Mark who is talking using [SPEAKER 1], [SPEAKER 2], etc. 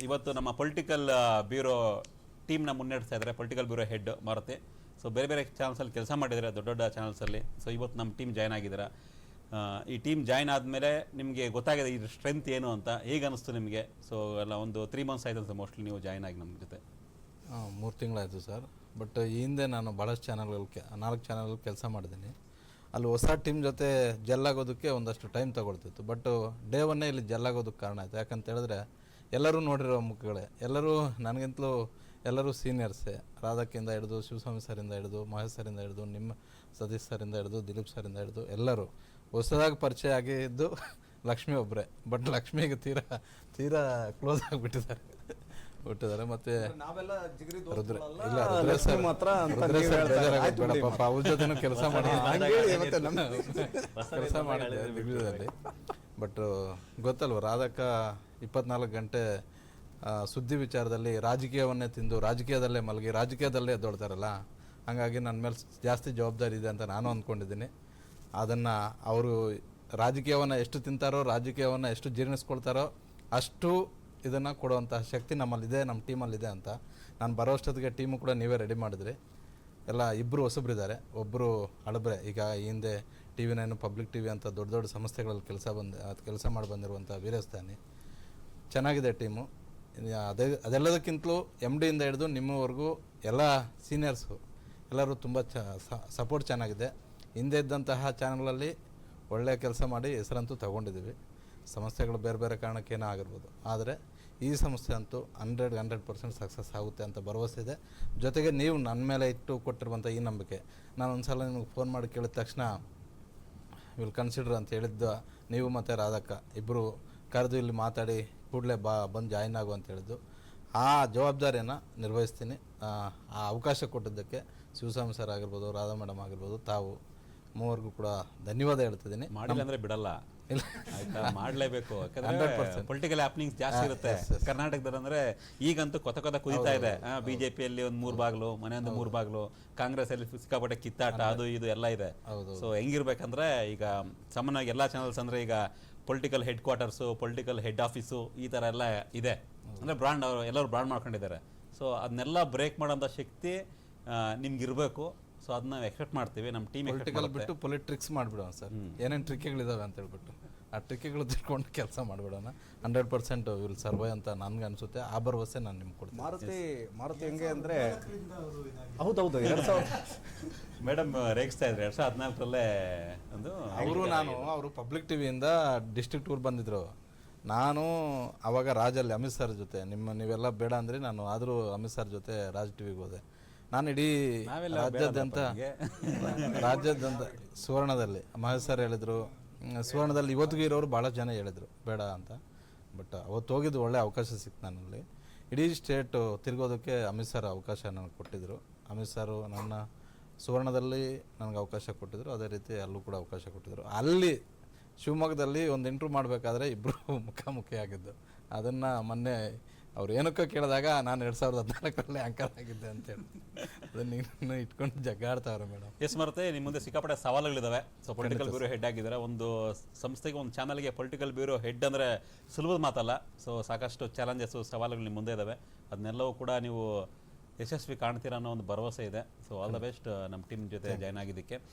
[SPEAKER 1] ಇವತ್ತು ನಮ್ಮ political bureau ಟೀಮ್ನ ಮುನ್ನಡೆಸ್ತಾ ಇದ್ದಾರೆ. Political bureau head Maruti. So ಬೇರೆ ಬೇರೆ ಚಾನಲ್ಸಲ್ಲಿ ಕೆಲಸ ಮಾಡಿದ್ದಾರೆ, ದೊಡ್ಡ ದೊಡ್ಡ ಚಾನಲ್ಸಲ್ಲಿ. ಸೊ ಇವತ್ತು ನಮ್ಮ ಟೀಮ್ ಜಾಯ್ನ್ ಆಗಿದ್ದೀರಾ. ಈ ಟೀಮ್ ಜಾಯ್ನ್ ಆದಮೇಲೆ ನಿಮಗೆ ಗೊತ್ತಾಗಿದೆ ಈ ಸ್ಟ್ರೆಂತ್ ಏನು ಅಂತ. ಹೇಗೆ ಅನಿಸ್ತು ನಿಮಗೆ? ಸೊ ಎಲ್ಲ ಒಂದು 3 months ಆಯ್ತು ಅಂತ ಮೋಸ್ಟ್ಲಿ ನೀವು ಜಾಯ್ನ್ ಆಗಿ ನಮ್ಮ ಜೊತೆ.
[SPEAKER 2] 3 ತಿಂಗಳಾಯಿತು ಸರ್. ಬಟ್ ಈ ಹಿಂದೆ ನಾನು ಭಾಳಷ್ಟು ಚಾನಲ್ಗಳು 4 ಚಾನಲ್ಗಳು ಕೆಲಸ ಮಾಡಿದ್ದೀನಿ. ಅಲ್ಲಿ ಹೊಸ ಟೀಮ್ ಜೊತೆ ಜೆಲ್ಲಾಗೋದಕ್ಕೆ ಒಂದಷ್ಟು ಟೈಮ್ ತೊಗೊಳ್ತಿತ್ತು. ಬಟ್ ಡೇ ಒನ್ನೇ ಇಲ್ಲಿ ಜೆಲ್ಲಾಗೋದಕ್ಕೆ ಕಾರಣ ಆಯಿತು. ಯಾಕಂತ ಹೇಳಿದ್ರೆ ಎಲ್ಲರೂ ನೋಡಿರೋ ಮುಖಗಳೇ, ಎಲ್ಲರೂ ನನಗಿಂತಲೂ ಎಲ್ಲರೂ ಸೀನಿಯರ್ಸೇ. ರಾಧಕ್ಕಿಂದ ಹಿಡಿದು ಶಿವಸ್ವಾಮಿ ಸರಿಂದ ಹಿಡಿದು ಮಹೇಶ್ ಸರಿಂದ ಹಿಡಿದು ನಿಮ್ಮ ಸತೀಶ್ ಸರಿಂದ ಹಿಡಿದು ದಿಲೀಪ್ ಸರಿಂದ ಹಿಡಿದು ಎಲ್ಲರೂ ಹೊಸದಾಗಿ ಪರಿಚಯ ಆಗಿದ್ದು ಲಕ್ಷ್ಮಿ ಒಬ್ಬರೇ. ಬಟ್ ಲಕ್ಷ್ಮಿಗೆ ತೀರಾ ಕ್ಲೋಸ್ ಆಗಿಬಿಟ್ಟಿದ್ದಾರೆ. ಮತ್ತೆ ಪಾಪ ಅವ್ರ ಜೊತೆ ಕೆಲಸ ಮಾಡಿದ್ದೆ ದಿಗ್ವಿಜಯದಲ್ಲಿ. ಬಟ್ ಗೊತ್ತಲ್ವ, ರಾಧಕ್ಕ 24 ಗಂಟೆ ಸುದ್ದಿ ವಿಚಾರದಲ್ಲಿ ರಾಜಕೀಯವನ್ನೇ ತಿಂದು ರಾಜಕೀಯದಲ್ಲೇ ಮಲಗಿ ರಾಜಕೀಯದಲ್ಲೇ ಎದ್ದೊಳ್ತಾರಲ್ಲ. ಹಾಗಾಗಿ ನನ್ನ ಮೇಲೆ ಜಾಸ್ತಿ ಜವಾಬ್ದಾರಿ ಇದೆ ಅಂತ ನಾನು ಅಂದ್ಕೊಂಡಿದ್ದೀನಿ. ಅದನ್ನು ಅವರು ರಾಜಕೀಯವನ್ನು ಎಷ್ಟು ತಿಂತಾರೋ, ರಾಜಕೀಯವನ್ನು ಎಷ್ಟು ಜೀರ್ಣಿಸ್ಕೊಳ್ತಾರೋ ಅಷ್ಟು ಇದನ್ನು ಕೊಡುವಂತಹ ಶಕ್ತಿ ನಮ್ಮಲ್ಲಿದೆ, ನಮ್ಮ ಟೀಮಲ್ಲಿದೆ ಅಂತ ನಾನು ಬರೋಷ್ಟೊತ್ತಿಗೆ ಟೀಮು ಕೂಡ ನೀವೇ ರೆಡಿ ಮಾಡಿದ್ರಿ. ಎಲ್ಲ ಇಬ್ಬರು ಹೊಸಬ್ರಿದ್ದಾರೆ, ಒಬ್ಬರು ಹಳಬ್ರೆ. ಈಗ ಈ ಹಿಂದೆ TV9 ಪಬ್ಲಿಕ್ TV ಅಂತ ದೊಡ್ಡ ದೊಡ್ಡ ಸಂಸ್ಥೆಗಳಲ್ಲಿ ಕೆಲಸ ಮಾಡಿ ಬಂದಿರುವಂಥ ವೀರಸ್ಥಾನಿ. ಚೆನ್ನಾಗಿದೆ ಟೀಮು. ಅದೆಲ್ಲದಕ್ಕಿಂತಲೂ MD ಇಂದ ಹಿಡಿದು ನಿಮ್ಮವರೆಗೂ ಎಲ್ಲ ಸೀನಿಯರ್ಸು ಎಲ್ಲರೂ ತುಂಬ ಸಪೋರ್ಟ್ ಚೆನ್ನಾಗಿದೆ. ಹಿಂದೆ ಇದ್ದಂತಹ ಚಾನಲ್ಗಳಲ್ಲಿ ಒಳ್ಳೆಯ ಕೆಲಸ ಮಾಡಿ ಹೆಸರಂತೂ ತಗೊಂಡಿದ್ದೀವಿ. ಸಮಸ್ಯೆಗಳು ಬೇರೆ ಬೇರೆ ಕಾರಣಕ್ಕೇನೋ ಆಗಿರ್ಬೋದು, ಆದರೆ ಈ ಸಂಸ್ಥೆ ಅಂತೂ 100% ಸಕ್ಸಸ್ ಆಗುತ್ತೆ ಅಂತ ಭರವಸೆ ಇದೆ. ಜೊತೆಗೆ ನೀವು ನನ್ನ ಮೇಲೆ ಇಟ್ಟು ಕೊಟ್ಟಿರುವಂಥ ಈ ನಂಬಿಕೆ, ನಾನು ಒಂದು ಸಲ ನಿಮಗೆ ಫೋನ್ ಮಾಡಿ ಕೇಳಿದ ತಕ್ಷಣ ವಿಲ್ ಕನ್ಸಿಡರ್ ಅಂತ ಹೇಳಿದ್ದು ನೀವು ಮತ್ತು ರಾಧಕ್ಕ ಇಬ್ಬರು ಕರೆದು ಇಲ್ಲಿ ಮಾತಾಡಿ ಕೂಡಲೇ ಬಂದು ಜಾಯಿನ್ ಆಗು ಅಂತ ಹೇಳಿದ್ದು. ಆ ಜವಾಬ್ದಾರಿಯನ್ನು ನಿರ್ವಹಿಸ್ತೀನಿ. ಆ ಅವಕಾಶ ಕೊಟ್ಟಿದ್ದಕ್ಕೆ ಶಿವಸ್ವಾಮಿ ಸರ್ ಆಗಿರ್ಬೋದು, ರಾಧಾ ಮೇಡಮ್ ಆಗಿರ್ಬೋದು, ತಾವು ಮೂವರಿಗೂ ಕೂಡ ಧನ್ಯವಾದ ಹೇಳ್ತಿದ್ದೀನಿ.
[SPEAKER 1] ಮಾಡಿಲ್ಲ ಅಂದರೆ ಬಿಡಲ್ಲ, ಆಯ್ತಾ, ಮಾಡಲೇಬೇಕು. ಯಾಕಂದ್ರೆ ಪೊಲಿಟಿಕಲ್ ಹ್ಯಾಪ್ನಿಂಗ್ಸ್ ಜಾಸ್ತಿ ಇರುತ್ತೆ ಕರ್ನಾಟಕದಲ್ಲಿ. ಅಂದ್ರೆ ಈಗಂತೂ ಕೊತ ಕುದಿತಾ ಇದೆ. ಬಿಜೆಪಿಯಲ್ಲಿ ಒಂದು 3 ಬಾಗ್ಲು, ಮನೆಯೊಂದು 3 ಬಾಗ್ಲು, ಕಾಂಗ್ರೆಸ್ ಅಲ್ಲಿ ಸಿಕ್ಕಾಪಟ್ಟೆ ಕಿತ್ತಾಟ, ಅದು ಇದು ಎಲ್ಲ ಇದೆ. ಸೊ ಹೆಂಗಿರ್ಬೇಕಂದ್ರೆ ಈಗ ಸಾಮಾನ್ಯವಾಗಿ ಎಲ್ಲ ಚಾನಲ್ಸ್ ಅಂದ್ರೆ ಈಗ political head quarters, political head office, ಈ ಥರ ಎಲ್ಲ ಇದೆ. ಅಂದರೆ ಬ್ರಾಂಡ್ ಅವರು ಎಲ್ಲರೂ ಬ್ರಾಂಡ್ ಮಾಡ್ಕೊಂಡಿದ್ದಾರೆ. ಸೊ ಅದನ್ನೆಲ್ಲ ಬ್ರೇಕ್ ಮಾಡೋಂಥ ಶಕ್ತಿ ನಿಮ್ಗಿರಬೇಕು. ಸೊ ಅದನ್ನ ಎಕ್ಸ್ಪೆಕ್ಟ್ ಮಾಡ್ತೀವಿ. ನಮ್ಮ ಟೀಮ್
[SPEAKER 2] ಪೊಲಿಟಿಕಲ್ ಬಿಟ್ಟು ಪೊಲಿಟ್ರಿಕ್ಸ್ ಮಾಡಿಬಿಡೋಣ ಸರ್. ಏನೇನು ಟ್ರಿಕ್ಕಿಗಳಿದಾವೆ ಅಂತ ಹೇಳ್ಬಿಟ್ಟು ಆ ಟ್ರಿಕ್ಕಿಗಳು ತಿಳ್ಕೊಂಡು ಕೆಲಸ ಮಾಡಿಬಿಡೋಣ. 100% ವಿಲ್ ಸರ್ವೈ ಅಂತ ನನಗೆ ಅನಿಸುತ್ತೆ. ಆ ಭರವಸೆ ನಾನು ನಿಮ್ಗೆ ಕೊಡ್ತೀನಿ.
[SPEAKER 3] ಮಾರುತಿ ಹೆಂಗೆ ಅಂದರೆ ಹೌದೌದು 2000
[SPEAKER 1] ಮೇಡಮ್ ರೇಗಿಸ್ತಾ ಇದ್ರು 2014ರಲ್ಲೇ ಒಂದು
[SPEAKER 2] ಅವರು ಪಬ್ಲಿಕ್ ಟಿವಿಯಿಂದ ಡಿಸ್ಟ್ರಿಕ್ಟ್ ಟೂರ್ ಬಂದಿದ್ರು. ನಾನು ಅವಾಗ ರಾಜಲ್ಲಿ ಅಮಿತ್ ಸರ್ ಜೊತೆ ನೀವೆಲ್ಲ ಬೇಡ ಅಂದರೆ ನಾನು ಆದರೂ ಅಮಿತ್ ಸರ್ ಜೊತೆ ರಾಜ್ ಟಿವಿಗೆ ಹೋದೆ. ನಾನು ಇಡೀ ರಾಜ್ಯಾದ್ಯಂತ ಸುವರ್ಣದಲ್ಲಿ ಮಹೇಶ್ ಸರ್ ಹೇಳಿದರು. ಸುವರ್ಣದಲ್ಲಿ ಇವತ್ತಿಗೂ ಇರೋರು ಭಾಳ ಜನ ಹೇಳಿದರು ಬೇಡ ಅಂತ. ಬಟ್ ಅವತ್ತು ಹೋಗಿದ್ದು ಒಳ್ಳೆ ಅವಕಾಶ ಸಿಕ್ತು ನನ್ನಲ್ಲಿ. ಇಡೀ ಸ್ಟೇಟು ತಿರುಗೋದಕ್ಕೆ ಅಮಿತ್ ಸರ್ ಅವಕಾಶ ನನಗೆ ಕೊಟ್ಟಿದ್ದರು. ಅಮಿತ್ ಸರು ನನ್ನ ಸುವರ್ಣದಲ್ಲಿ ನನಗೆ ಅವಕಾಶ ಕೊಟ್ಟಿದ್ದರು, ಅದೇ ರೀತಿ ಅಲ್ಲೂ ಕೂಡ ಅವಕಾಶ ಕೊಟ್ಟಿದ್ದರು. ಅಲ್ಲಿ ಶಿವಮೊಗ್ಗದಲ್ಲಿ ಒಂದು ಇಂಟ್ರ್ಯೂ ಮಾಡಬೇಕಾದ್ರೆ ಇಬ್ಬರು ಮುಖಾಮುಖಿ ಆಗಿದ್ದು. ಅದನ್ನು ಮೊನ್ನೆ ಅವ್ರು ಏನಕ್ಕೋ ಕೇಳಿದಾಗ ನಾನು 2014ರಲ್ಲೇ ಆ್ಯಂಕರ್ ಆಗಿದ್ದೆ ಅಂತೇಳಿ ಅದನ್ನು ಇಟ್ಕೊಂಡು ಜಗ್ಗಾಡ್ತಾವ್ರೆ ಮೇಡಮ್.
[SPEAKER 1] ಎಸ್ ಮಾರುತಿ, ನಿಮ್ಮ ಮುಂದೆ ಸಿಕ್ಕಾಪಟ್ಟೆ ಸವಾಲುಗಳಿದ್ದಾವೆ. ಸೊ ಪೊಲಿಟಿಕಲ್ ಬ್ಯೂರೋ ಹೆಡ್ ಆಗಿದ್ದಾರೆ. ಒಂದು ಸಂಸ್ಥೆಗೆ, ಒಂದು ಚಾನಲ್ಗೆ ಪೊಲಿಟಿಕಲ್ ಬ್ಯೂರೋ ಹೆಡ್ ಅಂದರೆ ಸುಲಭದ ಮಾತಲ್ಲ. ಸೊ ಸಾಕಷ್ಟು ಚಾಲೆಂಜಸ್ಸು, ಸವಾಲುಗಳು ನಿಮ್ಮ ಮುಂದೆ ಇದ್ದಾವೆ. ಅದನ್ನೆಲ್ಲವೂ ಕೂಡ ನೀವು ಯಶಸ್ವಿ ಕಾಣ್ತೀರಾ ಅನ್ನೋ ಒಂದು ಭರವಸೆ ಇದೆ. ಸೊ ಆಲ್ ದ ಬೆಸ್ಟ್ ನಮ್ಮ ಟೀಮ್ ಜೊತೆ ಜಾಯ್ನ್ ಆಗಿದ್ದಕ್ಕೆ.